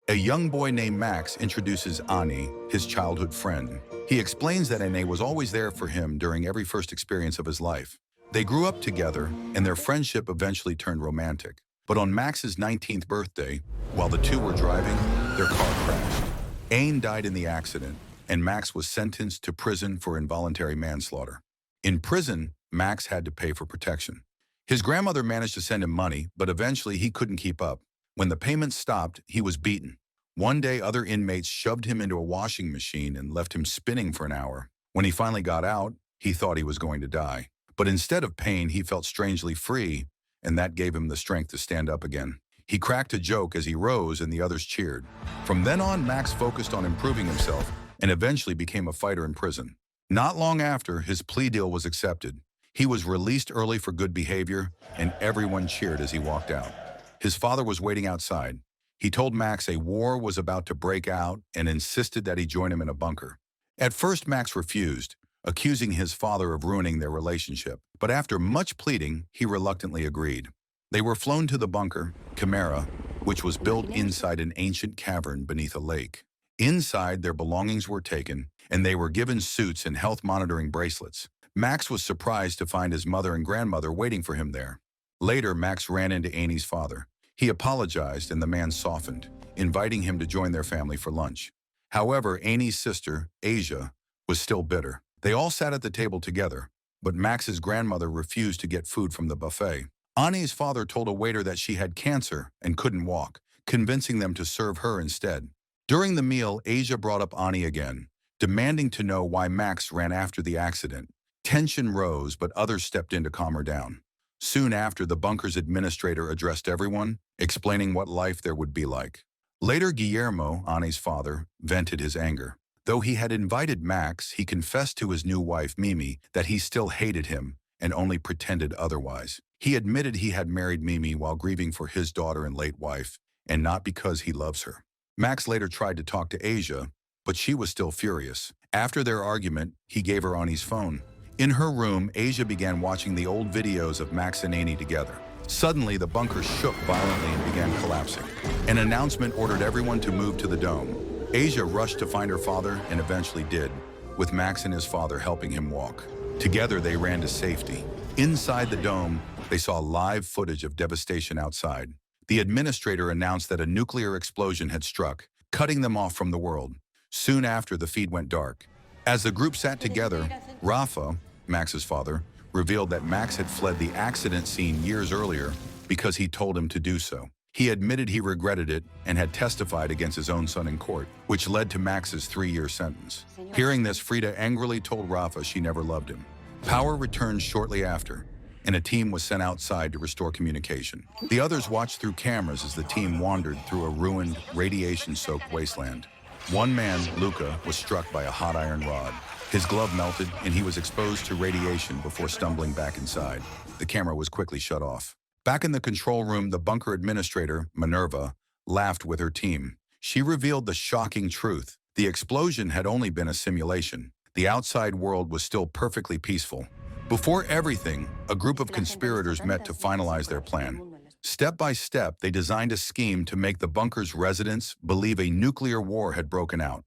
A young boy named Max introduces Ani, his childhood friend. He explains that Ane was always there for him during every first experience of his life. They grew up together, and their friendship eventually turned romantic. But on Max's 19th birthday, while the two were driving, their car crashed. Ain died in the accident, and Max was sentenced to prison for involuntary manslaughter. In prison, Max had to pay for protection. His grandmother managed to send him money, but eventually he couldn't keep up. When the payments stopped, he was beaten. One day, other inmates shoved him into a washing machine and left him spinning for an hour. When he finally got out, he thought he was going to die. But instead of pain, he felt strangely free, and that gave him the strength to stand up again. He cracked a joke as he rose, and the others cheered. From then on, Max focused on improving himself and eventually became a fighter in prison. Not long after, his plea deal was accepted. He was released early for good behavior, and everyone cheered as he walked out. His father was waiting outside. He told Max a war was about to break out and insisted that he join him in a bunker. At first, Max refused, accusing his father of ruining their relationship. But after much pleading, he reluctantly agreed. They were flown to the bunker, Chimera, which was built inside an ancient cavern beneath a lake. Inside, their belongings were taken, and they were given suits and health monitoring bracelets. Max was surprised to find his mother and grandmother waiting for him there. Later, Max ran into Annie's father. He apologized, and the man softened, inviting him to join their family for lunch. However, Annie's sister, Asia, was still bitter. They all sat at the table together, but Max's grandmother refused to get food from the buffet. Annie's father told a waiter that she had cancer and couldn't walk, convincing them to serve her instead. During the meal, Asia brought up Annie again, demanding to know why Max ran after the accident. Tension rose, but others stepped in to calm her down. Soon after, the bunker's administrator addressed everyone, explaining what life there would be like. Later, Guillermo, Annie's father, vented his anger. Though he had invited Max, he confessed to his new wife, Mimi, that he still hated him and only pretended otherwise. He admitted he had married Mimi while grieving for his daughter and late wife, and not because he loves her. Max later tried to talk to Asia, but she was still furious. After their argument, he gave her Annie's phone. In her room, Asia began watching the old videos of Max and Annie together. Suddenly, the bunker shook violently and began collapsing. An announcement ordered everyone to move to the dome. Asia rushed to find her father and eventually did, with Max and his father helping him walk. Together, they ran to safety. Inside the dome, they saw live footage of devastation outside. The administrator announced that a nuclear explosion had struck, cutting them off from the world. Soon after, the feed went dark. As the group sat together, Rafa, Max's father, revealed that Max had fled the accident scene years earlier because he told him to do so. He admitted he regretted it and had testified against his own son in court, which led to Max's 3-year sentence. Hearing this, Frida angrily told Rafa she never loved him. Power returned shortly after, and a team was sent outside to restore communication. The others watched through cameras as the team wandered through a ruined, radiation-soaked wasteland. One man, Luca, was struck by a hot iron rod. His glove melted, and he was exposed to radiation before stumbling back inside. The camera was quickly shut off. Back in the control room, the bunker administrator, Minerva, laughed with her team. She revealed the shocking truth. The explosion had only been a simulation. The outside world was still perfectly peaceful. Before everything, a group of conspirators met to finalize their plan. Step by step, they designed a scheme to make the bunker's residents believe a nuclear war had broken out.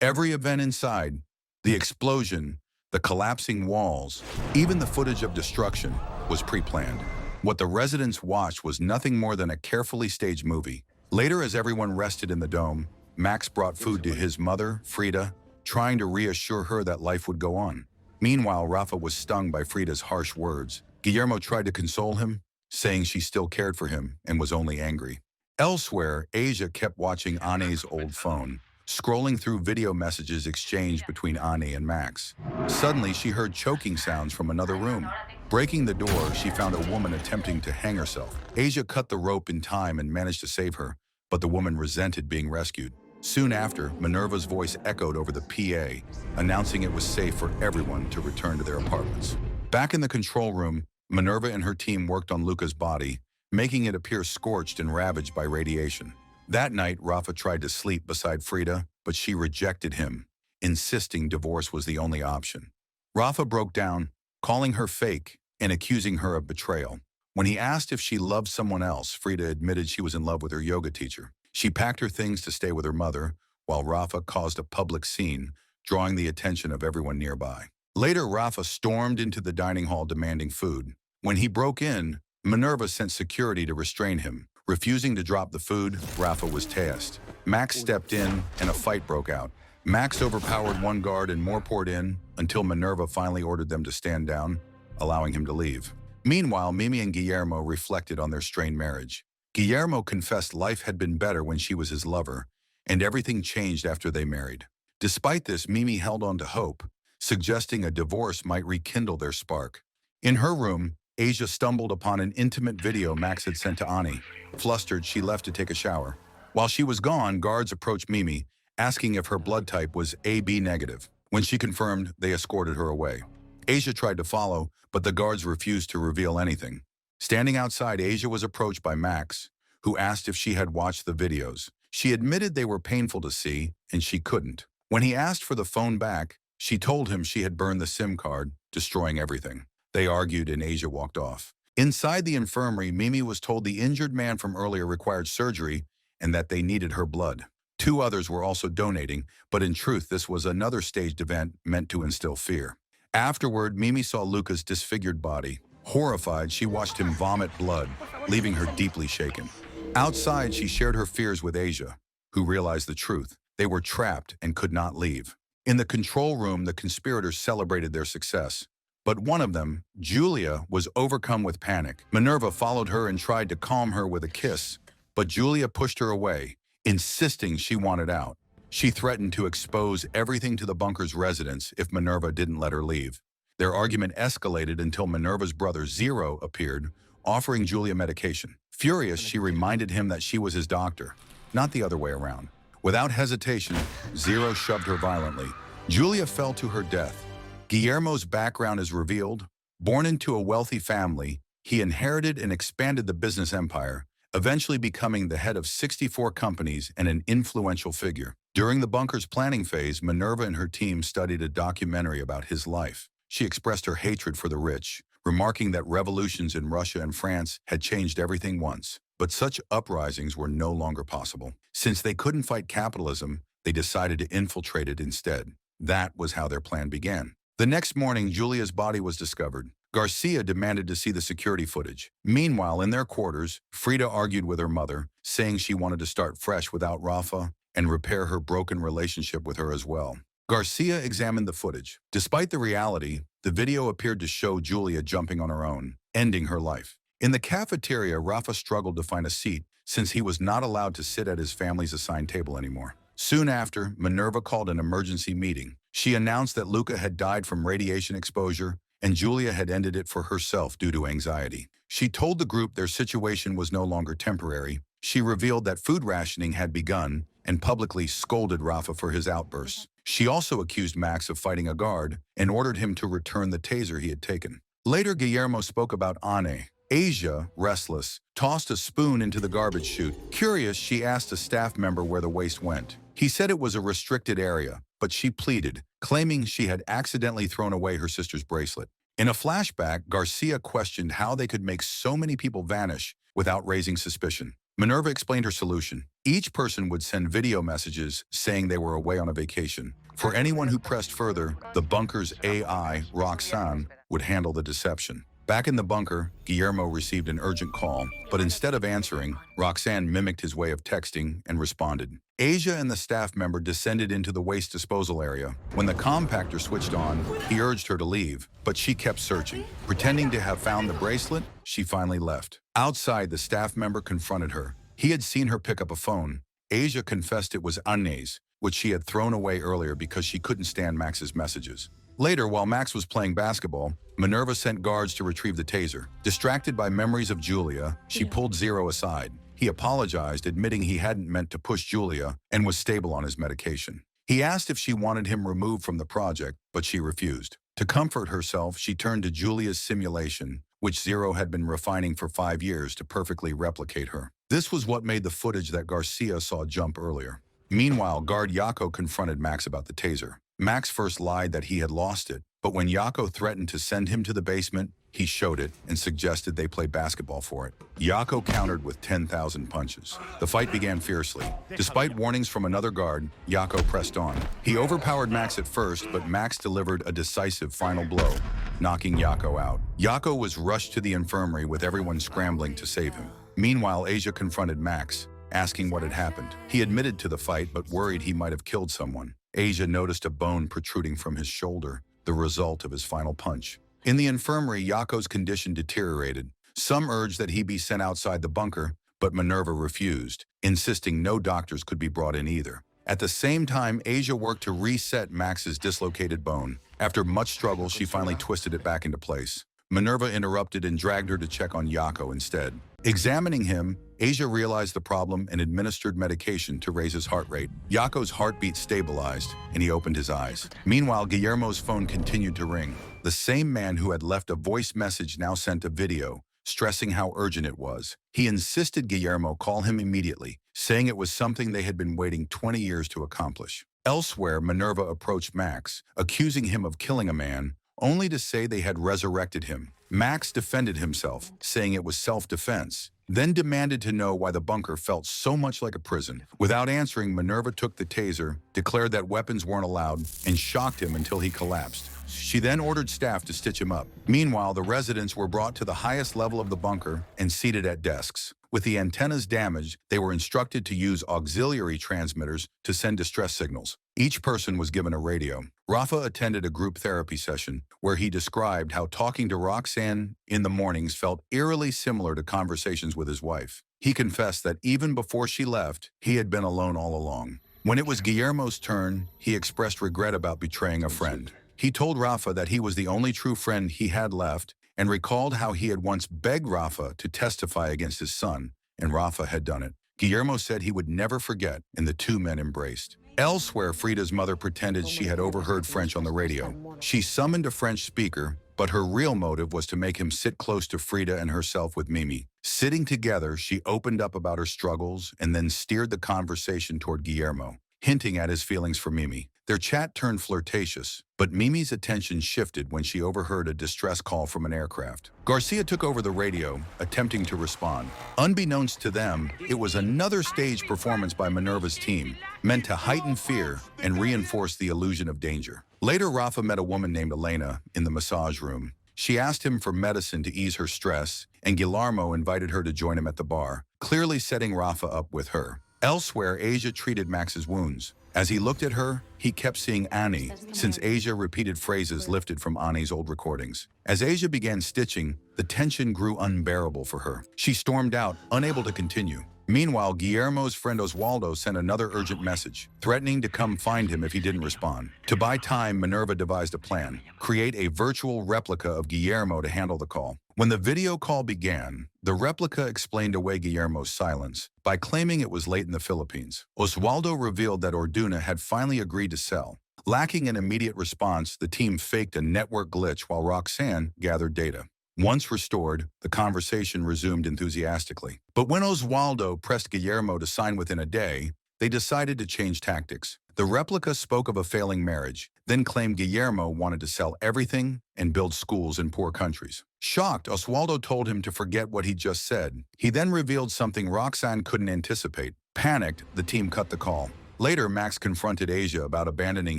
Every event inside, the explosion, the collapsing walls, even the footage of destruction, was pre-planned. What the residents watched was nothing more than a carefully staged movie. Later, as everyone rested in the dome, Max brought food to his mother, Frida, trying to reassure her that life would go on. Meanwhile, Rafa was stung by Frida's harsh words. Guillermo tried to console him, saying she still cared for him and was only angry. Elsewhere, Asia kept watching Annie's old phone, scrolling through video messages exchanged between Annie and Max. Suddenly, she heard choking sounds from another room. Breaking the door, she found a woman attempting to hang herself. Asia cut the rope in time and managed to save her, but the woman resented being rescued. Soon after, Minerva's voice echoed over the PA, announcing it was safe for everyone to return to their apartments. Back in the control room, Minerva and her team worked on Luca's body, making it appear scorched and ravaged by radiation. That night, Rafa tried to sleep beside Frida, but she rejected him, insisting divorce was the only option. Rafa broke down, calling her fake and accusing her of betrayal. When he asked if she loved someone else, Frida admitted she was in love with her yoga teacher. She packed her things to stay with her mother, while Rafa caused a public scene, drawing the attention of everyone nearby. Later, Rafa stormed into the dining hall demanding food. When he broke in, Minerva sent security to restrain him. Refusing to drop the food, Rafa was tased. Max stepped in, and a fight broke out. Max overpowered one guard and more poured in, until Minerva finally ordered them to stand down, allowing him to leave. Meanwhile, Mimi and Guillermo reflected on their strained marriage. Guillermo confessed life had been better when she was his lover, and everything changed after they married. Despite this, Mimi held on to hope, suggesting a divorce might rekindle their spark. In her room, Asia stumbled upon an intimate video Max had sent to Ani. Flustered, she left to take a shower. While she was gone, guards approached Mimi, asking if her blood type was AB negative. When she confirmed, they escorted her away. Asia tried to follow, but the guards refused to reveal anything. Standing outside, Asia was approached by Max, who asked if she had watched the videos. She admitted they were painful to see, and she couldn't. When he asked for the phone back, she told him she had burned the SIM card, destroying everything. They argued and Asia walked off. Inside the infirmary, Mimi was told the injured man from earlier required surgery and that they needed her blood. 2 others were also donating, but in truth, this was another staged event meant to instill fear. Afterward, Mimi saw Luca's disfigured body. Horrified, she watched him vomit blood, leaving her deeply shaken. Outside, she shared her fears with Asia, who realized the truth. They were trapped and could not leave. In the control room, the conspirators celebrated their success. But one of them, Julia, was overcome with panic. Minerva followed her and tried to calm her with a kiss, but Julia pushed her away, insisting she wanted out. She threatened to expose everything to the bunker's residents if Minerva didn't let her leave. Their argument escalated until Minerva's brother Zero appeared, offering Julia medication. Furious, she reminded him that she was his doctor, not the other way around. Without hesitation, Zero shoved her violently. Julia fell to her death. Guillermo's background is revealed. Born into a wealthy family, he inherited and expanded the business empire, eventually becoming the head of 64 companies and an influential figure. During the bunker's planning phase, Minerva and her team studied a documentary about his life. She expressed her hatred for the rich, remarking that revolutions in Russia and France had changed everything once. But such uprisings were no longer possible. Since they couldn't fight capitalism, they decided to infiltrate it instead. That was how their plan began. The next morning, Julia's body was discovered. Garcia demanded to see the security footage. Meanwhile, in their quarters, Frida argued with her mother, saying she wanted to start fresh without Rafa and repair her broken relationship with her as well. Garcia examined the footage. Despite the reality, the video appeared to show Julia jumping on her own, ending her life. In the cafeteria, Rafa struggled to find a seat since he was not allowed to sit at his family's assigned table anymore. Soon after, Minerva called an emergency meeting. She announced that Luca had died from radiation exposure and Julia had ended it for herself due to anxiety. She told the group their situation was no longer temporary. She revealed that food rationing had begun and publicly scolded Rafa for his outbursts. She also accused Max of fighting a guard and ordered him to return the taser he had taken. Later, Guillermo spoke about Ane. Asia, restless, tossed a spoon into the garbage chute. Curious, she asked a staff member where the waste went. He said it was a restricted area, but she pleaded, claiming she had accidentally thrown away her sister's bracelet. In a flashback, Garcia questioned how they could make so many people vanish without raising suspicion. Minerva explained her solution. Each person would send video messages saying they were away on a vacation. For anyone who pressed further, the bunker's AI, Roxanne, would handle the deception. Back in the bunker, Guillermo received an urgent call, but instead of answering, Roxanne mimicked his way of texting and responded. Asia and the staff member descended into the waste disposal area. When the compactor switched on, he urged her to leave, but she kept searching. Pretending to have found the bracelet, she finally left. Outside, the staff member confronted her. He had seen her pick up a phone. Asia confessed it was Anne's, which she had thrown away earlier because she couldn't stand Max's messages. Later, while Max was playing basketball, Minerva sent guards to retrieve the taser. Distracted by memories of Julia, she pulled Zero aside. He apologized, admitting he hadn't meant to push Julia and was stable on his medication. He asked if she wanted him removed from the project, but she refused. To comfort herself, she turned to Julia's simulation, which Zero had been refining for 5 years to perfectly replicate her. This was what made the footage that Garcia saw jump earlier. Meanwhile, guard Yako confronted Max about the taser. Max first lied that he had lost it, but when Yako threatened to send him to the basement, he showed it and suggested they play basketball for it. Yako countered with 10,000 punches. The fight began fiercely. Despite warnings from another guard, Yako pressed on. He overpowered Max at first, but Max delivered a decisive final blow, knocking Yako out. Yako was rushed to the infirmary with everyone scrambling to save him. Meanwhile, Asia confronted Max, asking what had happened. He admitted to the fight, but worried he might have killed someone. Asia noticed a bone protruding from his shoulder, the result of his final punch. In the infirmary, Yako's condition deteriorated. Some urged that he be sent outside the bunker, but Minerva refused, insisting no doctors could be brought in either. At the same time, Asia worked to reset Max's dislocated bone. After much struggle, she finally twisted it back into place. Minerva interrupted and dragged her to check on Yako instead. Examining him, Asia realized the problem and administered medication to raise his heart rate. Yako's heartbeat stabilized, and he opened his eyes. Meanwhile, Guillermo's phone continued to ring. The same man who had left a voice message now sent a video, stressing how urgent it was. He insisted Guillermo call him immediately, saying it was something they had been waiting 20 years to accomplish. Elsewhere, Minerva approached Max, accusing him of killing a man, only to say they had resurrected him. Max defended himself, saying it was self-defense, then demanded to know why the bunker felt so much like a prison. Without answering, Minerva took the taser, declared that weapons weren't allowed, and shocked him until he collapsed. She then ordered staff to stitch him up. Meanwhile, the residents were brought to the highest level of the bunker and seated at desks. With the antennas damaged, they were instructed to use auxiliary transmitters to send distress signals. Each person was given a radio. Rafa attended a group therapy session where he described how talking to Roxanne in the mornings felt eerily similar to conversations with his wife. He confessed that even before she left, he had been alone all along. When it was Guillermo's turn, he expressed regret about betraying a friend. He told Rafa that he was the only true friend he had left and recalled how he had once begged Rafa to testify against his son, and Rafa had done it. Guillermo said he would never forget, and the two men embraced. Elsewhere, Frida's mother pretended she had overheard French on the radio. She summoned a French speaker, but her real motive was to make him sit close to Frida and herself with Mimi. Sitting together, she opened up about her struggles and then steered the conversation toward Guillermo, hinting at his feelings for Mimi. Their chat turned flirtatious, but Mimi's attention shifted when she overheard a distress call from an aircraft. Garcia took over the radio, attempting to respond. Unbeknownst to them, it was another stage performance by Minerva's team, meant to heighten fear and reinforce the illusion of danger. Later, Rafa met a woman named Elena in the massage room. She asked him for medicine to ease her stress, and Guillermo invited her to join him at the bar, clearly setting Rafa up with her. Elsewhere, Asia treated Max's wounds. As he looked at her, he kept seeing Annie, since Asia repeated phrases lifted from Annie's old recordings. As Asia began stitching, the tension grew unbearable for her. She stormed out, unable to continue. Meanwhile, Guillermo's friend Oswaldo sent another urgent message, threatening to come find him if he didn't respond. To buy time, Minerva devised a plan: create a virtual replica of Guillermo to handle the call. When the video call began, the replica explained away Guillermo's silence by claiming it was late in the Philippines. Oswaldo revealed that Orduna had finally agreed to sell. Lacking an immediate response, the team faked a network glitch while Roxanne gathered data. Once restored, the conversation resumed enthusiastically. But when Oswaldo pressed Guillermo to sign within a day, they decided to change tactics. The replica spoke of a failing marriage, then claimed Guillermo wanted to sell everything and build schools in poor countries. Shocked, Oswaldo told him to forget what he just said. He then revealed something Roxanne couldn't anticipate. Panicked, the team cut the call. Later, Max confronted Asia about abandoning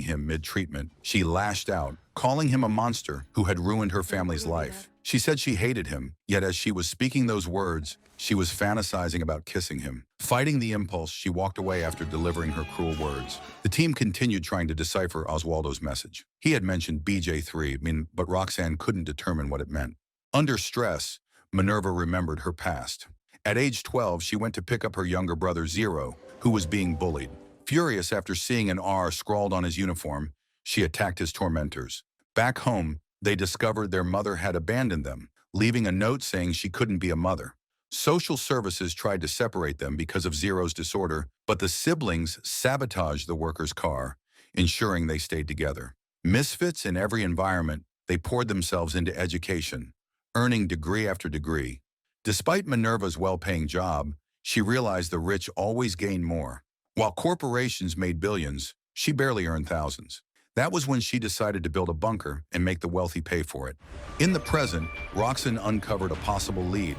him mid-treatment. She lashed out, calling him a monster who had ruined her family's life. She said she hated him, yet as she was speaking those words, she was fantasizing about kissing him. Fighting the impulse, she walked away after delivering her cruel words. The team continued trying to decipher Oswaldo's message. He had mentioned BJ3, but Roxanne couldn't determine what it meant. Under stress, Minerva remembered her past. At age 12, she went to pick up her younger brother Zero, who was being bullied. Furious after seeing an R scrawled on his uniform, she attacked his tormentors. Back home, they discovered their mother had abandoned them, leaving a note saying she couldn't be a mother. Social services tried to separate them because of Zero's disorder, but the siblings sabotaged the worker's car, ensuring they stayed together. Misfits in every environment, they poured themselves into education, earning degree after degree. Despite Minerva's well-paying job, she realized the rich always gain more. While corporations made billions, she barely earned thousands. That was when she decided to build a bunker and make the wealthy pay for it. In the present, Roxanne uncovered a possible lead.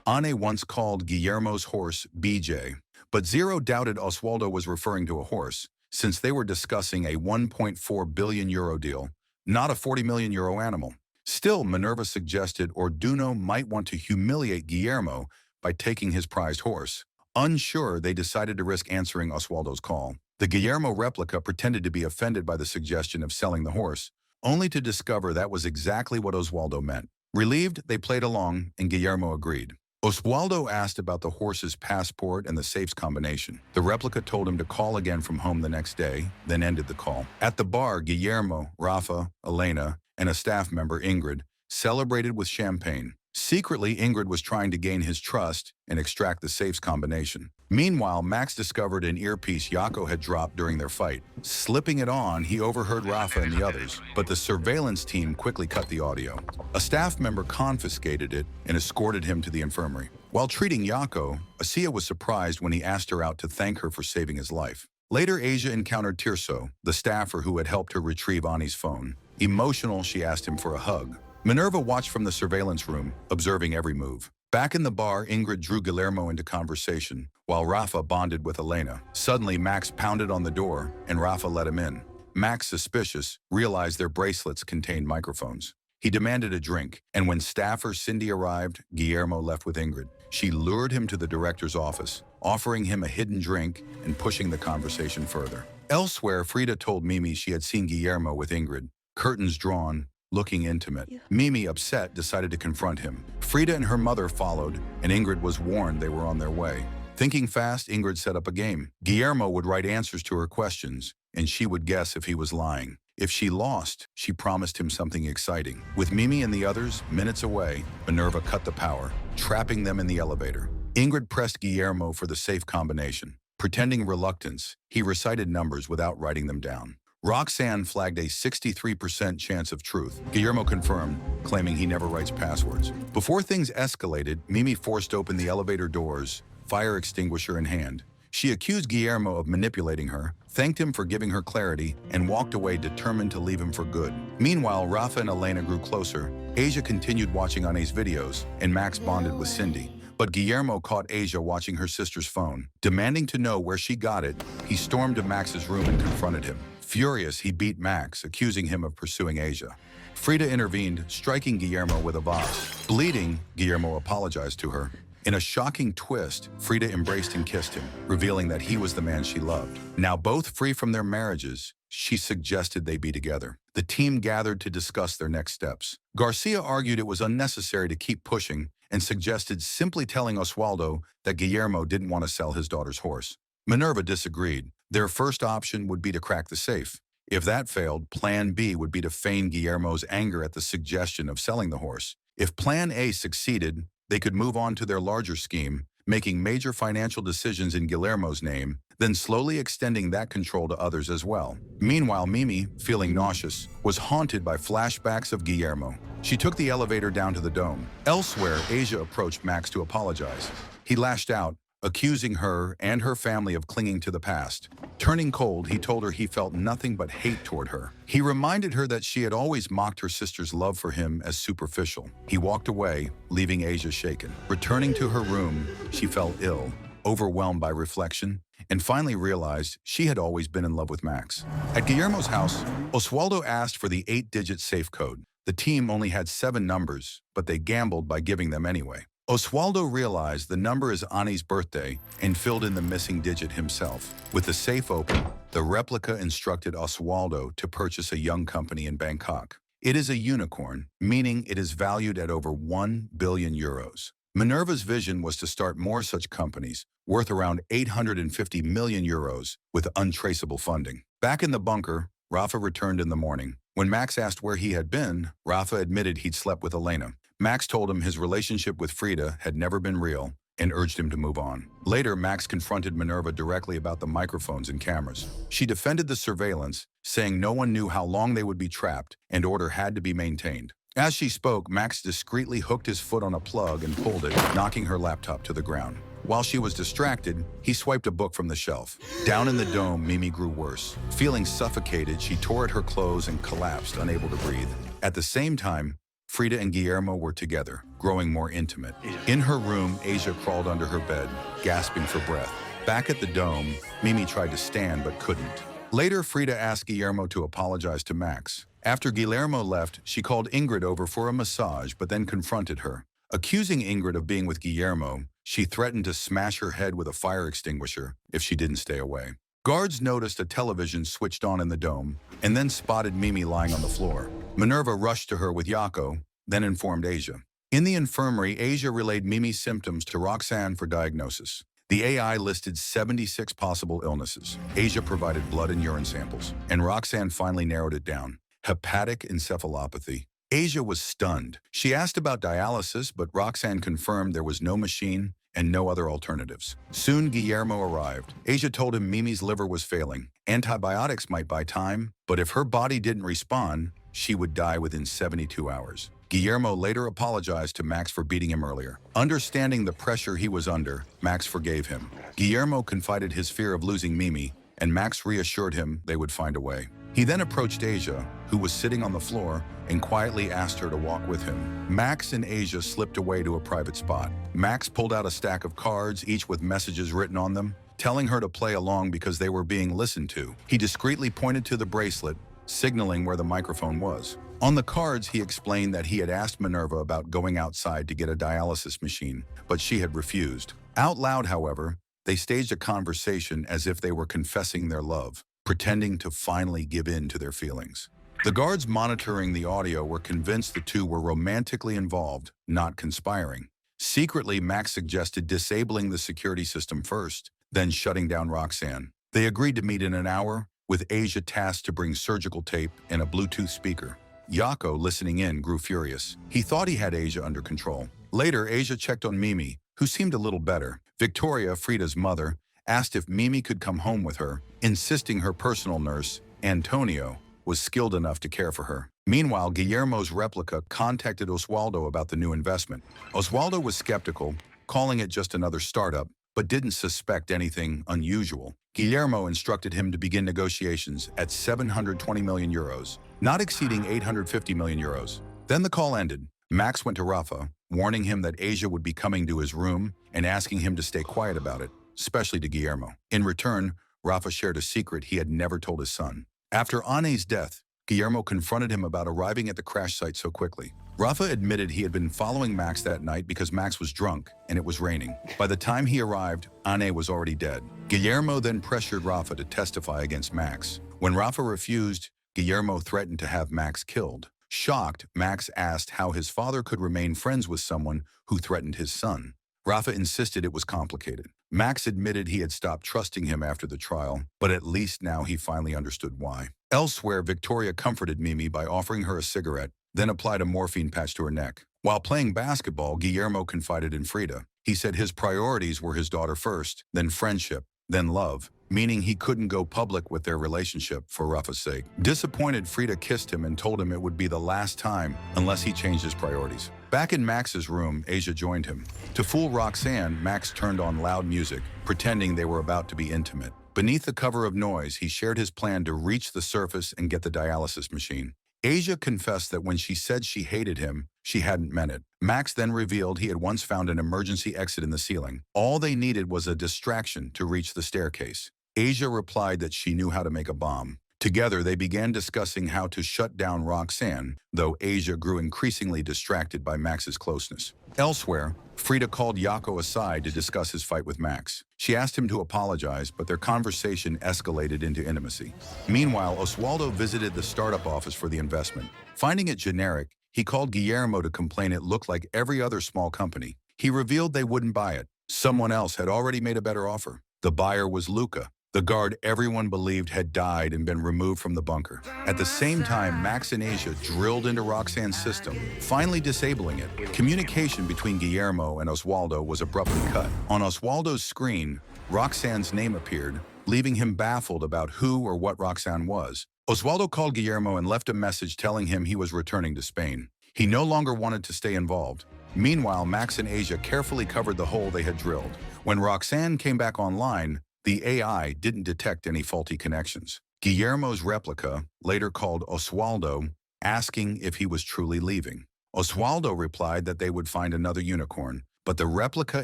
Anne once called Guillermo's horse BJ, but Zero doubted Oswaldo was referring to a horse, since they were discussing a 1.4 billion euro deal, not a 40 million euro animal. Still, Minerva suggested Orduno might want to humiliate Guillermo by taking his prized horse. Unsure, they decided to risk answering Oswaldo's call. The Guillermo replica pretended to be offended by the suggestion of selling the horse, only to discover that was exactly what Oswaldo meant. Relieved, they played along, and Guillermo agreed. Oswaldo asked about the horse's passport and the safe's combination. The replica told him to call again from home the next day, then ended the call. At the bar, Guillermo, Rafa, Elena, and a staff member, Ingrid, celebrated with champagne. Secretly, Ingrid was trying to gain his trust and extract the safe's combination. Meanwhile, Max discovered an earpiece Jaco had dropped during their fight. Slipping it on, he overheard Rafa and the others, but the surveillance team quickly cut the audio. A staff member confiscated it and escorted him to the infirmary. While treating Jaco, Asia was surprised when he asked her out to thank her for saving his life. Later, Asia encountered Tirso, the staffer who had helped her retrieve Ani's phone. Emotional, she asked him for a hug. Minerva watched from the surveillance room, observing every move. Back in the bar, Ingrid drew Guillermo into conversation, while Rafa bonded with Elena. Suddenly, Max pounded on the door, and Rafa let him in. Max, suspicious, realized their bracelets contained microphones. He demanded a drink, and when staffer Cindy arrived, Guillermo left with Ingrid. She lured him to the director's office, offering him a hidden drink and pushing the conversation further. Elsewhere, Frida told Mimi she had seen Guillermo with Ingrid. Curtains drawn, looking intimate. Mimi, upset, decided to confront him. Frida and her mother followed, and Ingrid was warned they were on their way. Thinking fast, Ingrid set up a game. Guillermo would write answers to her questions, and she would guess if he was lying. If she lost, she promised him something exciting. With Mimi and the others minutes away, Minerva cut the power, trapping them in the elevator. Ingrid pressed Guillermo for the safe combination. Pretending reluctance, he recited numbers without writing them down. Roxanne flagged a 63% chance of truth. Guillermo confirmed, claiming he never writes passwords. Before things escalated, Mimi forced open the elevator doors, fire extinguisher in hand. She accused Guillermo of manipulating her, thanked him for giving her clarity, and walked away determined to leave him for good. Meanwhile, Rafa and Elena grew closer. Asia continued watching Ani's videos, and Max bonded with Cindy. But Guillermo caught Asia watching her sister's phone. Demanding to know where she got it, he stormed to Max's room and confronted him. Furious, he beat Max, accusing him of pursuing Asia. Frida intervened, striking Guillermo with a vase. Bleeding, Guillermo apologized to her. In a shocking twist, Frida embraced and kissed him, revealing that he was the man she loved. Now both free from their marriages, she suggested they be together. The team gathered to discuss their next steps. Garcia argued it was unnecessary to keep pushing and suggested simply telling Oswaldo that Guillermo didn't want to sell his daughter's horse. Minerva disagreed. Their first option would be to crack the safe. If that failed, Plan B would be to feign Guillermo's anger at the suggestion of selling the horse. If Plan A succeeded, they could move on to their larger scheme, making major financial decisions in Guillermo's name, then slowly extending that control to others as well. Meanwhile, Mimi, feeling nauseous, was haunted by flashbacks of Guillermo. She took the elevator down to the dome. Elsewhere, Asia approached Max to apologize. He lashed out, accusing her and her family of clinging to the past. Turning cold, he told her he felt nothing but hate toward her. He reminded her that she had always mocked her sister's love for him as superficial. He walked away, leaving Asia shaken. Returning to her room, she felt ill, overwhelmed by reflection, and finally realized she had always been in love with Max. At Guillermo's house, Oswaldo asked for the 8-digit safe code. The team only had 7 numbers, but they gambled by giving them anyway. Oswaldo realized the number is Ani's birthday and filled in the missing digit himself. With the safe open, the replica instructed Oswaldo to purchase a young company in Bangkok. It is a unicorn, meaning it is valued at over 1 billion euros. Minerva's vision was to start more such companies, worth around 850 million euros, with untraceable funding. Back in the bunker, Rafa returned in the morning. When Max asked where he had been, Rafa admitted he'd slept with Elena. Max told him his relationship with Frida had never been real and urged him to move on. Later, Max confronted Minerva directly about the microphones and cameras. She defended the surveillance, saying no one knew how long they would be trapped and order had to be maintained. As she spoke, Max discreetly hooked his foot on a plug and pulled it, knocking her laptop to the ground. While she was distracted, he swiped a book from the shelf. Down in the dome, Mimi grew worse. Feeling suffocated, she tore at her clothes and collapsed, unable to breathe. At the same time, Frida and Guillermo were together, growing more intimate. In her room, Asia crawled under her bed, gasping for breath. Back at the dome, Mimi tried to stand but couldn't. Later, Frida asked Guillermo to apologize to Max. After Guillermo left, she called Ingrid over for a massage but then confronted her. Accusing Ingrid of being with Guillermo, she threatened to smash her head with a fire extinguisher if she didn't stay away. Guards noticed a television switched on in the dome and then spotted Mimi lying on the floor. Minerva rushed to her with Jaco, then informed Asia. In the infirmary, Asia relayed Mimi's symptoms to Roxanne for diagnosis. The AI listed 76 possible illnesses. Asia provided blood and urine samples, and Roxanne finally narrowed it down: hepatic encephalopathy. Asia was stunned. She asked about dialysis, but Roxanne confirmed there was no machine and no other alternatives. Soon, Guillermo arrived. Asia told him Mimi's liver was failing. Antibiotics might buy time, but if her body didn't respond, she would die within 72 hours. Guillermo later apologized to Max for beating him earlier. Understanding the pressure he was under, Max forgave him. Guillermo confided his fear of losing Mimi, and Max reassured him they would find a way. He then approached Asia, who was sitting on the floor, and quietly asked her to walk with him. Max and Asia slipped away to a private spot. Max pulled out a stack of cards, each with messages written on them, telling her to play along because they were being listened to. He discreetly pointed to the bracelet, signaling where the microphone was. On the cards, he explained that he had asked Minerva about going outside to get a dialysis machine, but she had refused. Out loud, however, they staged a conversation as if they were confessing their love, pretending to finally give in to their feelings. The guards monitoring the audio were convinced the two were romantically involved, not conspiring. Secretly, Max suggested disabling the security system first, then shutting down Roxanne. They agreed to meet in an hour, with Asia tasked to bring surgical tape and a Bluetooth speaker. Jaco, listening in, grew furious. He thought he had Asia under control. Later, Asia checked on Mimi, who seemed a little better. Victoria, Frida's mother, asked if Mimi could come home with her, insisting her personal nurse, Antonio, was skilled enough to care for her. Meanwhile, Guillermo's replica contacted Oswaldo about the new investment. Oswaldo was skeptical, calling it just another startup, but didn't suspect anything unusual. Guillermo instructed him to begin negotiations at 720 million euros, not exceeding 850 million euros. Then the call ended. Max went to Rafa, warning him that Asia would be coming to his room and asking him to stay quiet about it, especially to Guillermo. In return, Rafa shared a secret he had never told his son. After Ane's death, Guillermo confronted him about arriving at the crash site so quickly. Rafa admitted he had been following Max that night because Max was drunk and it was raining. By the time he arrived, Ane was already dead. Guillermo then pressured Rafa to testify against Max. When Rafa refused, Guillermo threatened to have Max killed. Shocked, Max asked how his father could remain friends with someone who threatened his son. Rafa insisted it was complicated. Max admitted he had stopped trusting him after the trial, but at least now he finally understood why. Elsewhere, Victoria comforted Mimi by offering her a cigarette, then applied a morphine patch to her neck. While playing basketball, Guillermo confided in Frida. He said his priorities were his daughter first, then friendship, then love, meaning he couldn't go public with their relationship for Rafa's sake. Disappointed, Frida kissed him and told him it would be the last time unless he changed his priorities. Back in Max's room, Asia joined him. To fool Roxanne, Max turned on loud music, pretending they were about to be intimate. Beneath the cover of noise, he shared his plan to reach the surface and get the dialysis machine. Asia confessed that when she said she hated him, she hadn't meant it. Max then revealed he had once found an emergency exit in the ceiling. All they needed was a distraction to reach the staircase. Asia replied that she knew how to make a bomb. Together, they began discussing how to shut down Roxanne, though Asia grew increasingly distracted by Max's closeness. Elsewhere, Frida called Jaco aside to discuss his fight with Max. She asked him to apologize, but their conversation escalated into intimacy. Meanwhile, Oswaldo visited the startup office for the investment. Finding it generic, he called Guillermo to complain it looked like every other small company. He revealed they wouldn't buy it. Someone else had already made a better offer. The buyer was Luca, the guard everyone believed had died and been removed from the bunker. At the same time, Max and Asia drilled into Roxanne's system, finally disabling it. Communication between Guillermo and Oswaldo was abruptly cut. On Oswaldo's screen, Roxanne's name appeared, leaving him baffled about who or what Roxanne was. Oswaldo called Guillermo and left a message telling him he was returning to Spain. He no longer wanted to stay involved. Meanwhile, Max and Asia carefully covered the hole they had drilled. When Roxanne came back online, the AI didn't detect any faulty connections. Guillermo's replica, later called Oswaldo, asking if he was truly leaving. Oswaldo replied that they would find another unicorn, but the replica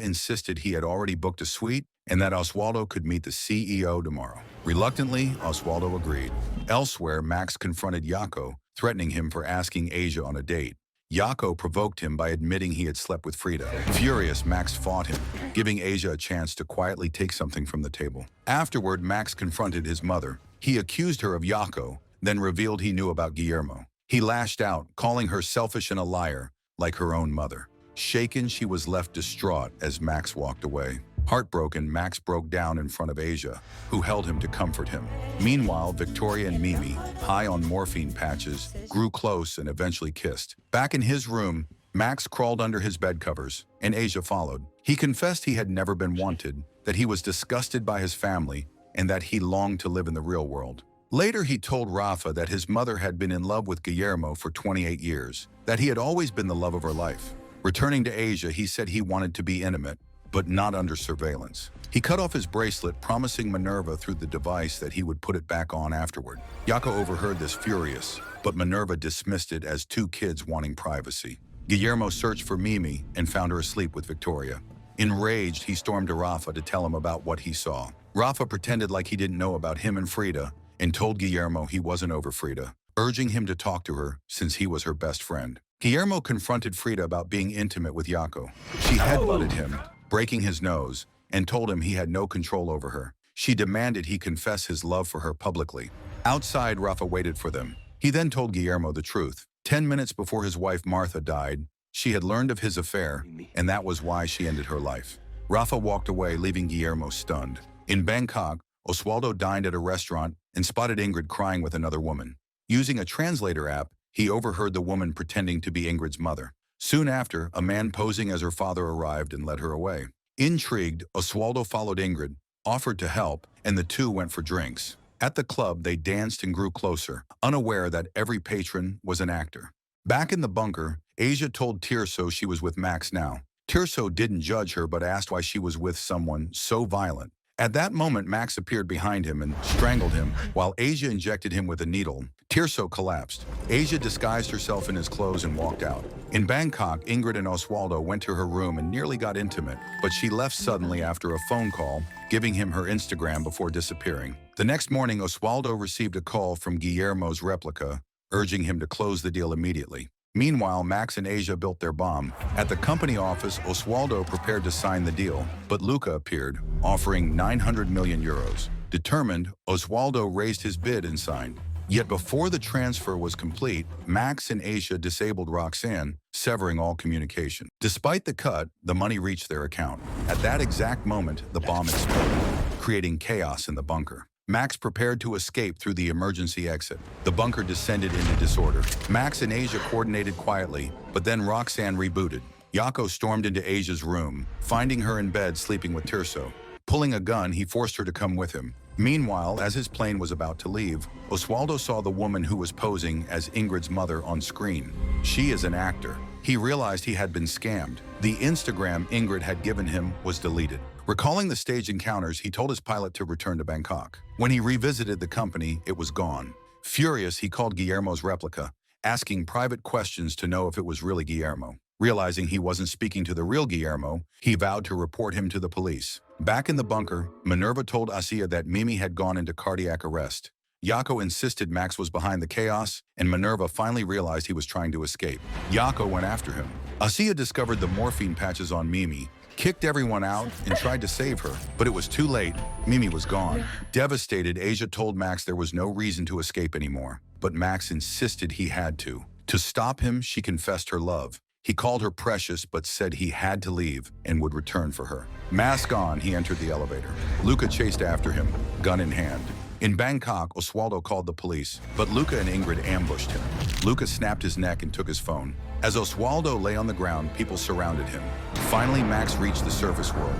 insisted he had already booked a suite and that Oswaldo could meet the CEO tomorrow. Reluctantly, Oswaldo agreed. Elsewhere, Max confronted Jaco, threatening him for asking Asia on a date. Jaco provoked him by admitting he had slept with Frida. Furious, Max fought him, giving Asia a chance to quietly take something from the table. Afterward, Max confronted his mother. He accused her of Jaco, then revealed he knew about Guillermo. He lashed out, calling her selfish and a liar, like her own mother. Shaken, she was left distraught as Max walked away. Heartbroken, Max broke down in front of Asia, who held him to comfort him. Meanwhile, Victoria and Mimi, high on morphine patches, grew close and eventually kissed. Back in his room, Max crawled under his bed covers, and Asia followed. He confessed he had never been wanted, that he was disgusted by his family, and that he longed to live in the real world. Later, he told Rafa that his mother had been in love with Guillermo for 28 years, that he had always been the love of her life. Returning to Asia, he said he wanted to be intimate, but not under surveillance. He cut off his bracelet, promising Minerva through the device that he would put it back on afterward. Jaco overheard this furious, but Minerva dismissed it as two kids wanting privacy. Guillermo searched for Mimi and found her asleep with Victoria. Enraged, he stormed to Rafa to tell him about what he saw. Rafa pretended like he didn't know about him and Frida and told Guillermo he wasn't over Frida, urging him to talk to her since he was her best friend. Guillermo confronted Frida about being intimate with Jaco. She headbutted him, breaking his nose, and told him he had no control over her. She demanded he confess his love for her publicly. Outside, Rafa waited for them. He then told Guillermo the truth. 10 minutes before his wife Martha died, she had learned of his affair, and that was why she ended her life. Rafa walked away, leaving Guillermo stunned. In Bangkok, Oswaldo dined at a restaurant and spotted Ingrid crying with another woman. Using a translator app, he overheard the woman pretending to be Ingrid's mother. Soon after, a man posing as her father arrived and led her away. Intrigued, Oswaldo followed Ingrid, offered to help, and the two went for drinks. At the club, they danced and grew closer, unaware that every patron was an actor. Back in the bunker, Asia told Tirso she was with Max now. Tirso didn't judge her but asked why she was with someone so violent. At that moment, Max appeared behind him and strangled him, while Asia injected him with a needle. Tirso collapsed. Asia disguised herself in his clothes and walked out. In Bangkok, Ingrid and Oswaldo went to her room and nearly got intimate, but she left suddenly after a phone call, giving him her Instagram before disappearing. The next morning, Oswaldo received a call from Guillermo's replica, urging him to close the deal immediately. Meanwhile, Max and Asia built their bomb. At the company office, Oswaldo prepared to sign the deal, but Luca appeared, offering 900 million euros. Determined, Oswaldo raised his bid and signed. Yet before the transfer was complete, Max and Asia disabled Roxanne, severing all communication. Despite the cut, the money reached their account. At that exact moment, the bomb exploded, creating chaos in the bunker. Max prepared to escape through the emergency exit. The bunker descended into disorder. Max and Asia coordinated quietly, but then Roxanne rebooted. Jaco stormed into Asia's room, finding her in bed sleeping with Tirso. Pulling a gun, he forced her to come with him. Meanwhile, as his plane was about to leave, Oswaldo saw the woman who was posing as Ingrid's mother on screen. She is an actor. He realized he had been scammed. The Instagram Ingrid had given him was deleted. Recalling the staged encounters, he told his pilot to return to Bangkok. When he revisited the company, it was gone. Furious, he called Guillermo's replica, asking private questions to know if it was really Guillermo. Realizing he wasn't speaking to the real Guillermo, he vowed to report him to the police. Back in the bunker, Minerva told Asia that Mimi had gone into cardiac arrest. Jaco insisted Max was behind the chaos, and Minerva finally realized he was trying to escape. Jaco went after him. Asia discovered the morphine patches on Mimi, kicked everyone out, and tried to save her, but it was too late. Mimi was gone. Devastated, Asia told Max there was no reason to escape anymore, but Max insisted he had to. To stop him, she confessed her love. He called her precious, but said he had to leave and would return for her. Mask on, he entered the elevator. Luca chased after him, gun in hand. In Bangkok, Oswaldo called the police, but Luca and Ingrid ambushed him. Luca snapped his neck and took his phone. As Oswaldo lay on the ground, people surrounded him. Finally, Max reached the surface world.